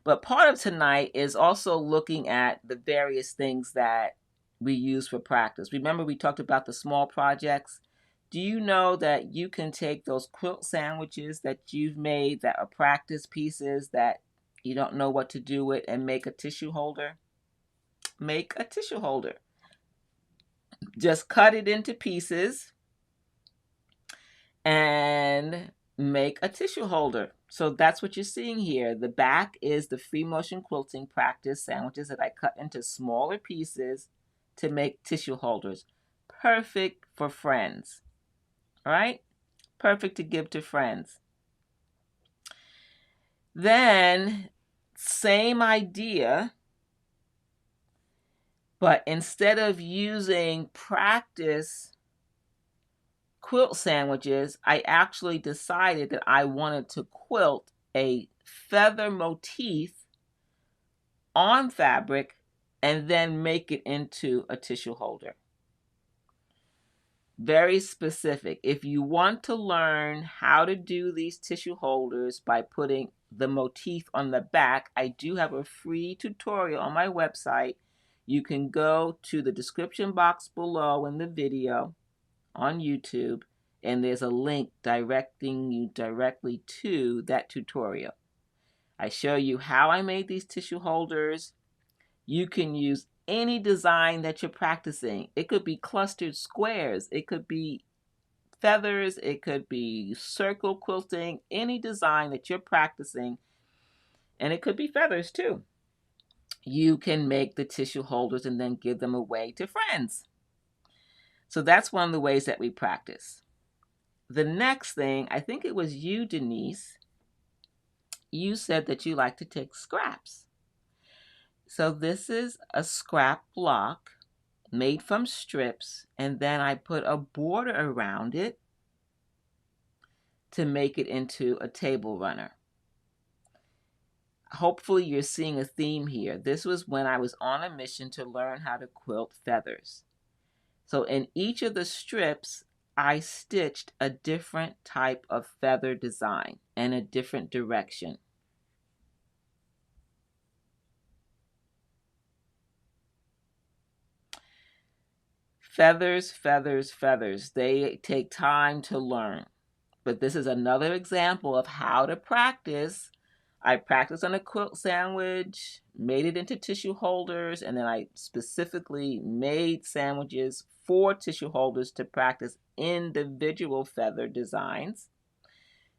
But part of tonight is also looking at the various things that we use for practice. Remember, we talked about the small projects. Do you know that you can take those quilt sandwiches that you've made that are practice pieces that you don't know what to do with and make a tissue holder? Make a tissue holder. Just cut it into pieces and make a tissue holder. So that's what you're seeing here. The back is the free motion quilting practice sandwiches that I cut into smaller pieces to make tissue holders. Perfect for friends, right? Perfect to give to friends. Then, same idea, but instead of using practice quilt sandwiches, I actually decided that I wanted to quilt a feather motif on fabric and then make it into a tissue holder. Very specific. If you want to learn how to do these tissue holders by putting the motif on the back, I do have a free tutorial on my website. You can go to the description box below in the video on YouTube, and there's a link directing you directly to that tutorial. I show you how I made these tissue holders. You can use any design that you're practicing. It could be clustered squares, it could be feathers, it could be circle quilting, any design that you're practicing, and it could be feathers too. You can make the tissue holders and then give them away to friends. So that's one of the ways that we practice. The next thing, I think it was you, Denise, you said that you like to take scraps. So this is a scrap block made from strips, and then I put a border around it to make it into a table runner. Hopefully you're seeing a theme here. This was when I was on a mission to learn how to quilt feathers. So in each of the strips, I stitched a different type of feather design and a different direction. Feathers, feathers, feathers. They take time to learn. But this is another example of how to practice. I practiced on a quilt sandwich, made it into tissue holders, and then I specifically made sandwiches for tissue holders to practice individual feather designs.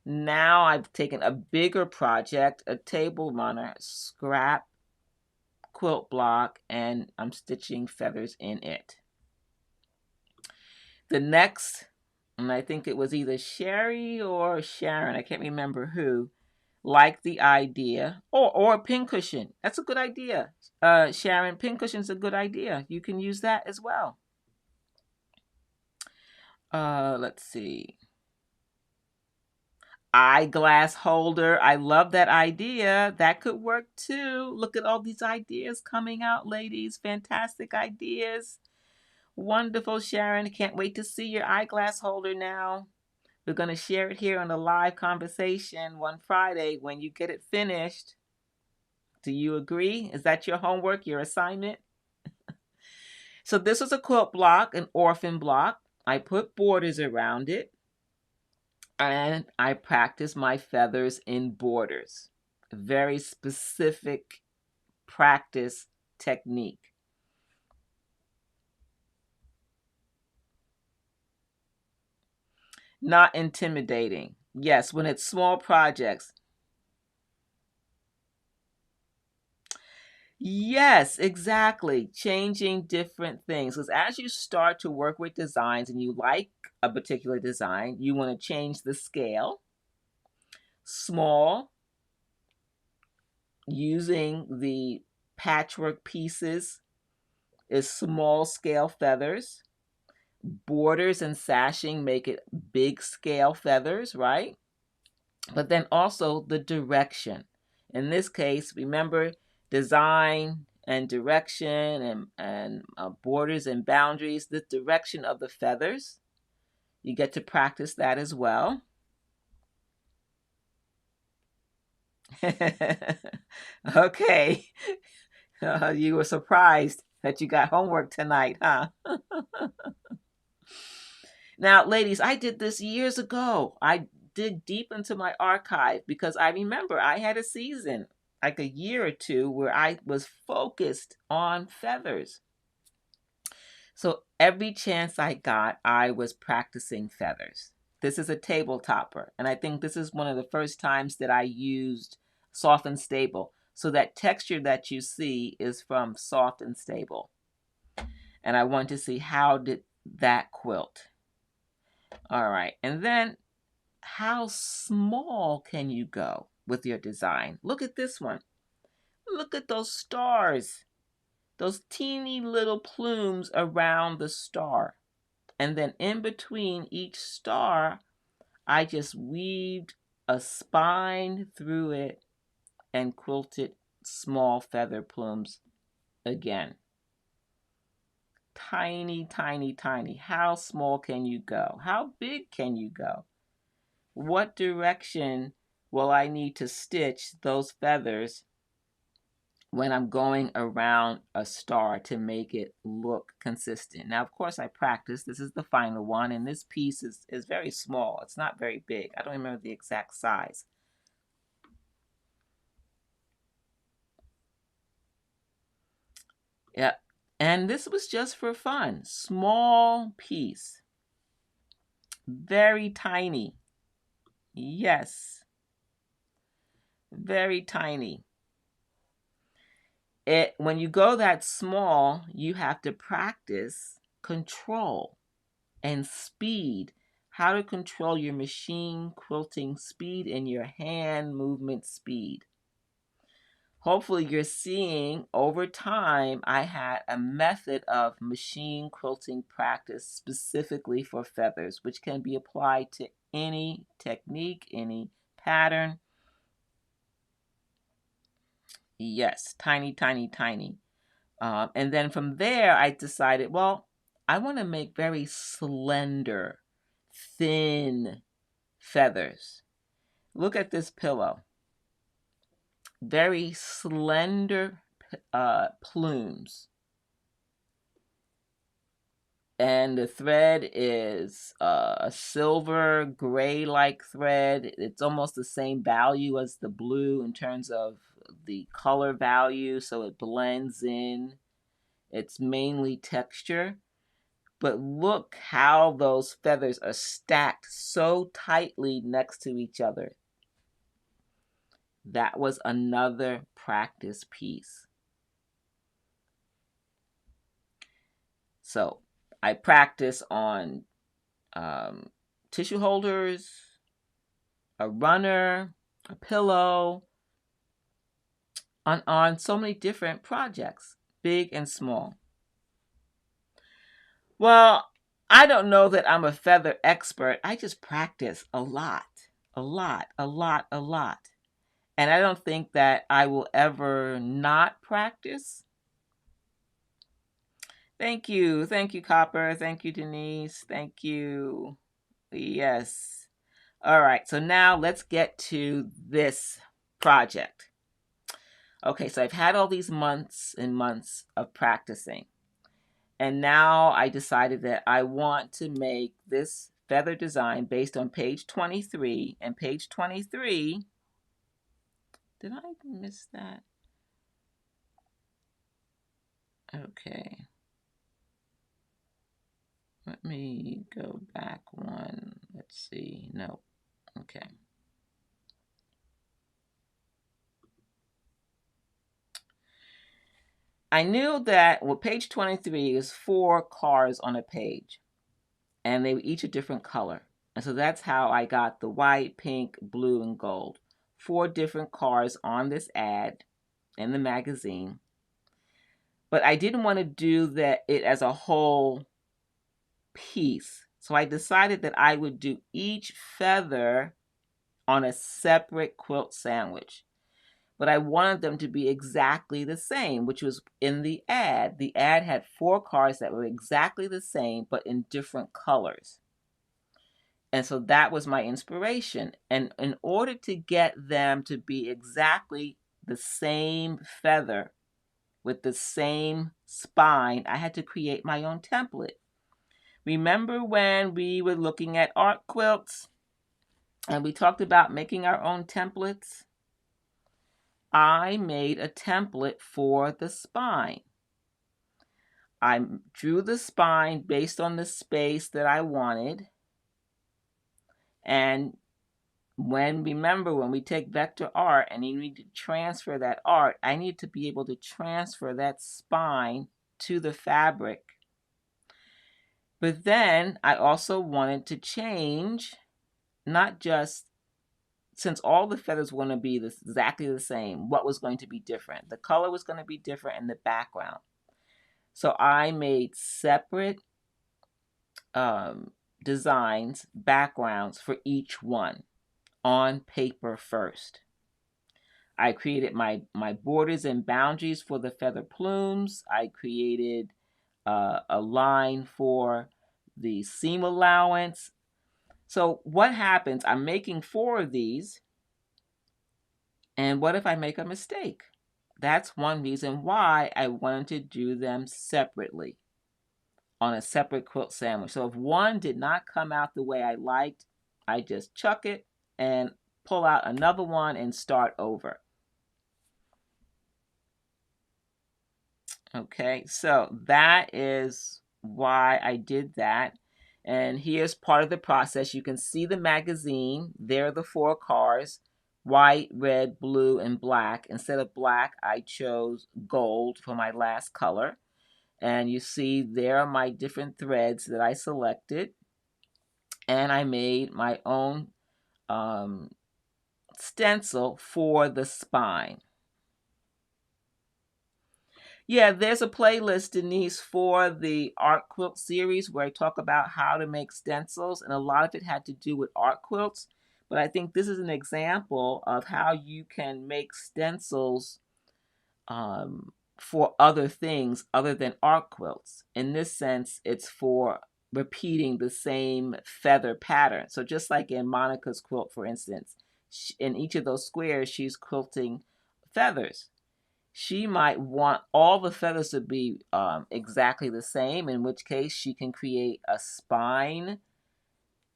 Now I've taken a bigger project, a table runner, scrap quilt block, and I'm stitching feathers in it. The next, and I think it was either Sherry or Sharon, I can't remember who, liked the idea, or a pincushion. That's a good idea. Sharon, pincushion's a good idea. You can use that as well. Let's see. Eyeglass holder. I love that idea. That could work too. Look at all these ideas coming out, ladies. Fantastic ideas. Wonderful, Sharon. Can't wait to see your eyeglass holder now. We're going to share it here on the live conversation one Friday when you get it finished. Do you agree? Is that your homework, your assignment? So this was a quilt block, an orphan block. I put borders around it, and I practiced my feathers in borders. A very specific practice technique. Not intimidating. Yes, when it's small projects. Yes, exactly. Changing different things. Because as you start to work with designs and you like a particular design, you want to change the scale. Small, using the patchwork pieces, is small scale feathers. Borders and sashing make it big scale feathers, right? But then also the direction. In this case, remember, design and direction and borders and boundaries, the direction of the feathers. You get to practice that as well. Okay. You were surprised that you got homework tonight, huh? Now, ladies, I did this years ago. I dig deep into my archive because I remember I had a season, like a year or two, where I was focused on feathers. So every chance I got, I was practicing feathers. This is a table topper, and I think this is one of the first times that I used soft and stable. So that texture that you see is from soft and stable. And I want to see how did that quilt. All right, and then how small can you go with your design? Look at this one. Look at those stars. Those teeny little plumes around the star. And then in between each star, I just weaved a spine through it and quilted small feather plumes again. Tiny, tiny, tiny. How small can you go? How big can you go? What direction will I need to stitch those feathers when I'm going around a star to make it look consistent? Now, of course, I practiced. This is the final one, and this piece is very small. It's not very big. I don't remember the exact size. Yeah, and this was just for fun. Small piece. Very tiny. Yes, very tiny. When you go that small, you have to practice control and speed. How to control your machine quilting speed and your hand movement speed. Hopefully you're seeing over time I had a method of machine quilting practice specifically for feathers, which can be applied to any technique, any pattern. Yes, tiny, tiny, tiny. And then from there, I decided, well, I want to make very slender, thin feathers. Look at this pillow. Very slender plumes. And the thread is a silver gray-like thread. It's almost the same value as the blue in terms of the color value, so it blends in. It's mainly texture. But look how those feathers are stacked so tightly next to each other. That was another practice piece. So I practice on tissue holders, a runner, a pillow, on so many different projects, big and small. Well, I don't know that I'm a feather expert. I just practice a lot, a lot, a lot, a lot. And I don't think that I will ever not practice. Thank you. Thank you, Copper. Thank you, Denise. Thank you. Yes. All right. So now let's get to this project. Okay. So I've had all these months and months of practicing. And now I decided that I want to make this feather design based on page 23. And page 23, did I miss that? Okay. Let me go back one. Let's see. No. Okay. I knew that, well, page 23 is 4 cards on a page, and they were each a different color. And so that's how I got the white, pink, blue, and gold. 4 different cards on this ad in the magazine. But I didn't want to do it as a whole piece. So I decided that I would do each feather on a separate quilt sandwich. But I wanted them to be exactly the same, which was in the ad. The ad had 4 cards that were exactly the same, but in different colors. And so that was my inspiration. And in order to get them to be exactly the same feather with the same spine, I had to create my own template. Remember when we were looking at art quilts and we talked about making our own templates? I made a template for the spine. I drew the spine based on the space that I wanted. And remember when we take vector art and you need to transfer that art, I need to be able to transfer that spine to the fabric. But then I also wanted to change, not just, since all the feathers were going to be exactly the same, what was going to be different? The color was going to be different in the background. So I made separate designs, backgrounds for each one on paper first. I created my borders and boundaries for the feather plumes. I created a line for the seam allowance. So what happens, I'm making 4 of these, and what if I make a mistake? That's one reason why I wanted to do them separately on a separate quilt sandwich. So if one did not come out the way I liked, I just chuck it and pull out another one and start over. Okay, so that is why I did that. And here's part of the process. You can see the magazine. There are the 4 cars: white, red, blue, and black. Instead of black, I chose gold for my last color. And you see there are my different threads that I selected. And I made my own stencil for the spine. Yeah, there's a playlist, Denise, for the art quilt series where I talk about how to make stencils, and a lot of it had to do with art quilts. But I think this is an example of how you can make stencils for other things other than art quilts. In this sense, it's for repeating the same feather pattern. So just like in Monica's quilt, for instance, in each of those squares, she's quilting feathers. She might want all the feathers to be exactly the same, in which case she can create a spine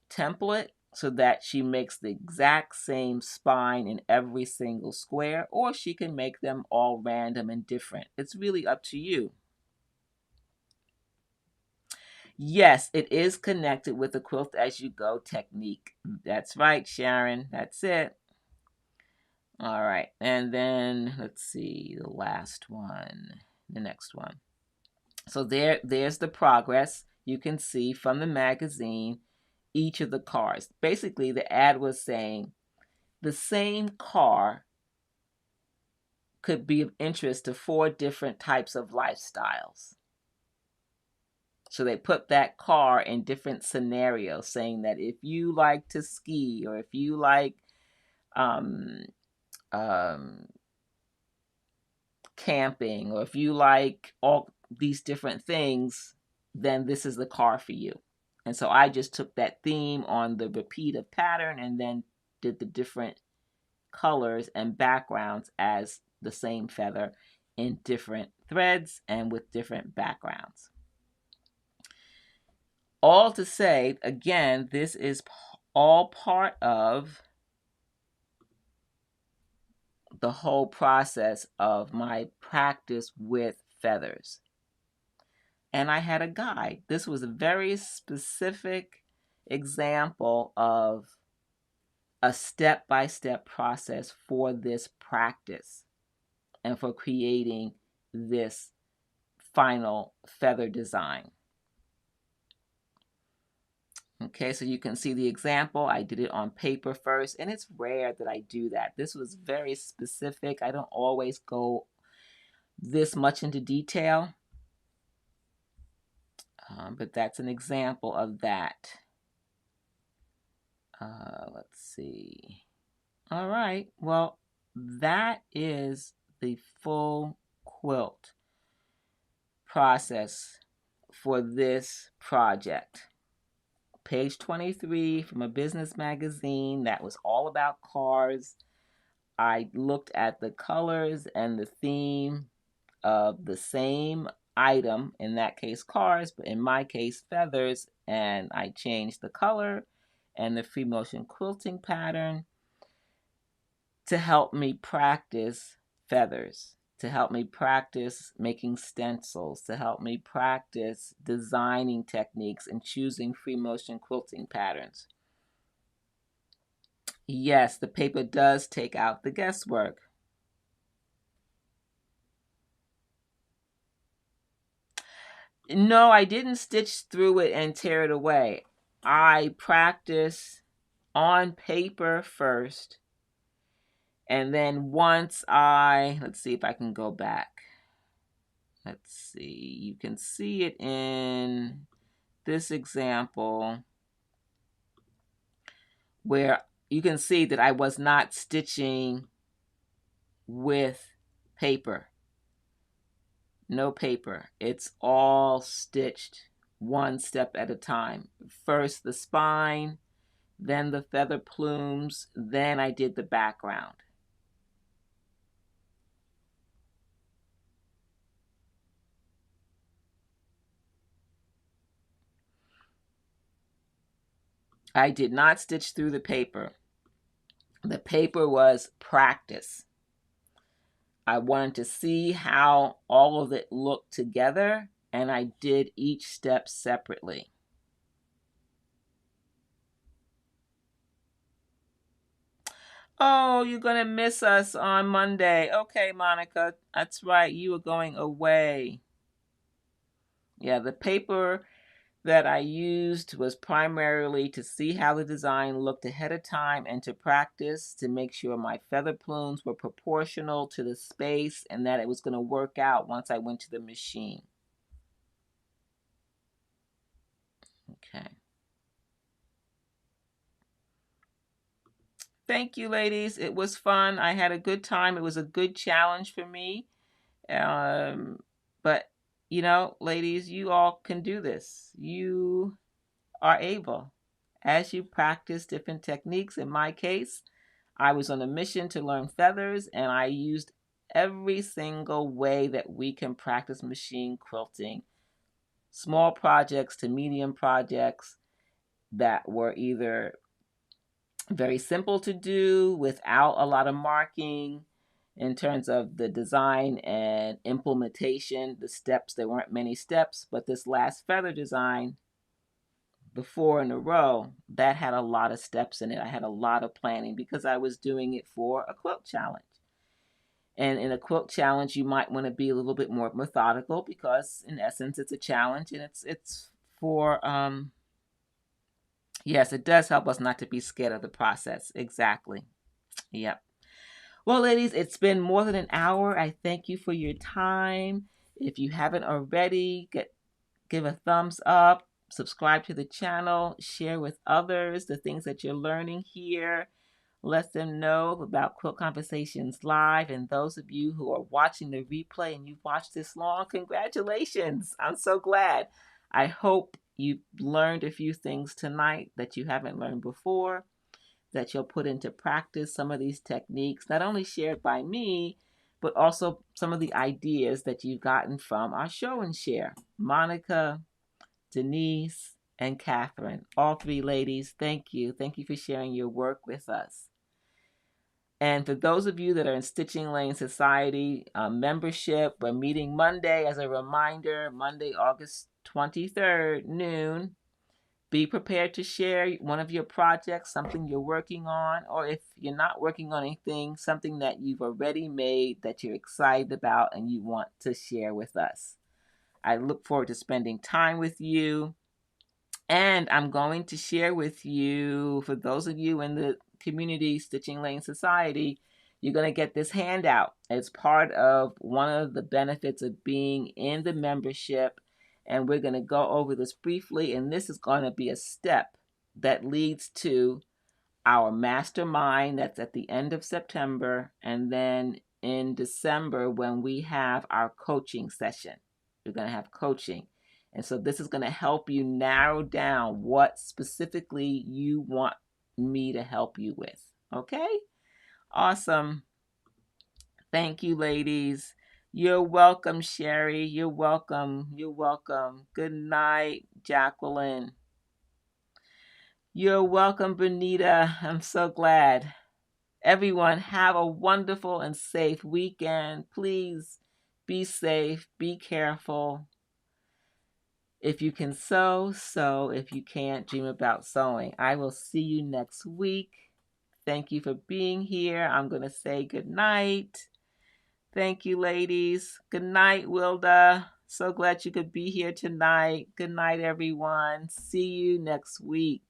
template so that she makes the exact same spine in every single square, or she can make them all random and different. It's really up to you. Yes, it is connected with the quilt as you go technique. That's right, Sharon. That's it. All right, and then let's see the last one, the next one. So there's the progress. You can see from the magazine each of the cars. Basically, the ad was saying the same car could be of interest to 4 different types of lifestyles. So they put that car in different scenarios, saying that if you like to ski, or if you like um, um, camping, or if you like all these different things, then this is the car for you. And so I just took that theme on the repeat of pattern and then did the different colors and backgrounds as the same feather in different threads and with different backgrounds. all to say, again, this is all part of the whole process of my practice with feathers. And I had a guide. This was a very specific example of a step-by-step process for this practice and for creating this final feather design. Okay, so you can see the example. I did it on paper first, and it's rare that I do that. This was very specific. I don't always go this much into detail, but that's an example of that. Let's see. All right, well, that is the full quilt process for this project. Page 23 from a business magazine that was all about cars. I looked at the colors and the theme of the same item, in that case cars, but in my case feathers, and I changed the color and the free motion quilting pattern to help me practice feathers, to help me practice making stencils, to help me practice designing techniques and choosing free motion quilting patterns. Yes, the paper does take out the guesswork. No, I didn't stitch through it and tear it away. I practiced on paper first. And then once let's see if I can go back. Let's see, you can see it in this example where you can see that I was not stitching with paper. No paper. It's all stitched one step at a time. First the spine, then the feather plumes, then I did the background. I did not stitch through the paper. The paper was practice. I wanted to see how all of it looked together, and I did each step separately. Oh, you're going to miss us on Monday. Okay, Monica, that's right. You are going away. Yeah, the paper that I used was primarily to see how the design looked ahead of time and to practice to make sure my feather plumes were proportional to the space and that it was going to work out once I went to the machine. Okay. Thank you, ladies. It was fun. I had a good time. It was a good challenge for me. But, you know, ladies, you all can do this. You are able. As you practice different techniques, in my case, I was on a mission to learn feathers, and I used every single way that we can practice machine quilting. Small projects to medium projects that were either very simple to do without a lot of marking in terms of the design and implementation, the steps. There weren't many steps, but this last feather design, the 4 in a row, that had a lot of steps in it. I had a lot of planning because I was doing it for a quilt challenge. And in a quilt challenge, you might want to be a little bit more methodical because in essence, it's a challenge, and it's for, yes, it does help us not to be scared of the process. Exactly. Yep. Well, ladies, it's been more than an hour. I thank you for your time. If you haven't already, give a thumbs up, subscribe to the channel, share with others the things that you're learning here. Let them know about Quilt Conversations Live. And those of you who are watching the replay and you've watched this long, congratulations. I'm so glad. I hope you learned a few things tonight that you haven't learned before, that you'll put into practice some of these techniques, not only shared by me, but also some of the ideas that you've gotten from our show and share. Monica, Denise, and Catherine. All three ladies, thank you. Thank you for sharing your work with us. And for those of you that are in Stitching Lane Society membership, we're meeting Monday as a reminder, Monday, August 23rd, noon. Be prepared to share one of your projects, something you're working on, or if you're not working on anything, something that you've already made that you're excited about and you want to share with us. I look forward to spending time with you. And I'm going to share with you, for those of you in the community Stitching Lane Society, you're going to get this handout as part of one of the benefits of being in the membership. And we're going to go over this briefly. And this is going to be a step that leads to our mastermind that's at the end of September. And then in December, when we have our coaching session, we're going to have coaching. And so this is going to help you narrow down what specifically you want me to help you with. Okay? Awesome. Thank you, ladies. You're welcome, Sherry. You're welcome. You're welcome. Good night, Jacqueline. You're welcome, Benita. I'm so glad. Everyone, have a wonderful and safe weekend. Please be safe, be careful. If you can sew, sew. If you can't, dream about sewing. I will see you next week. Thank you for being here. I'm going to say good night. Thank you, ladies. Good night, Wilda. So glad you could be here tonight. Good night, everyone. See you next week.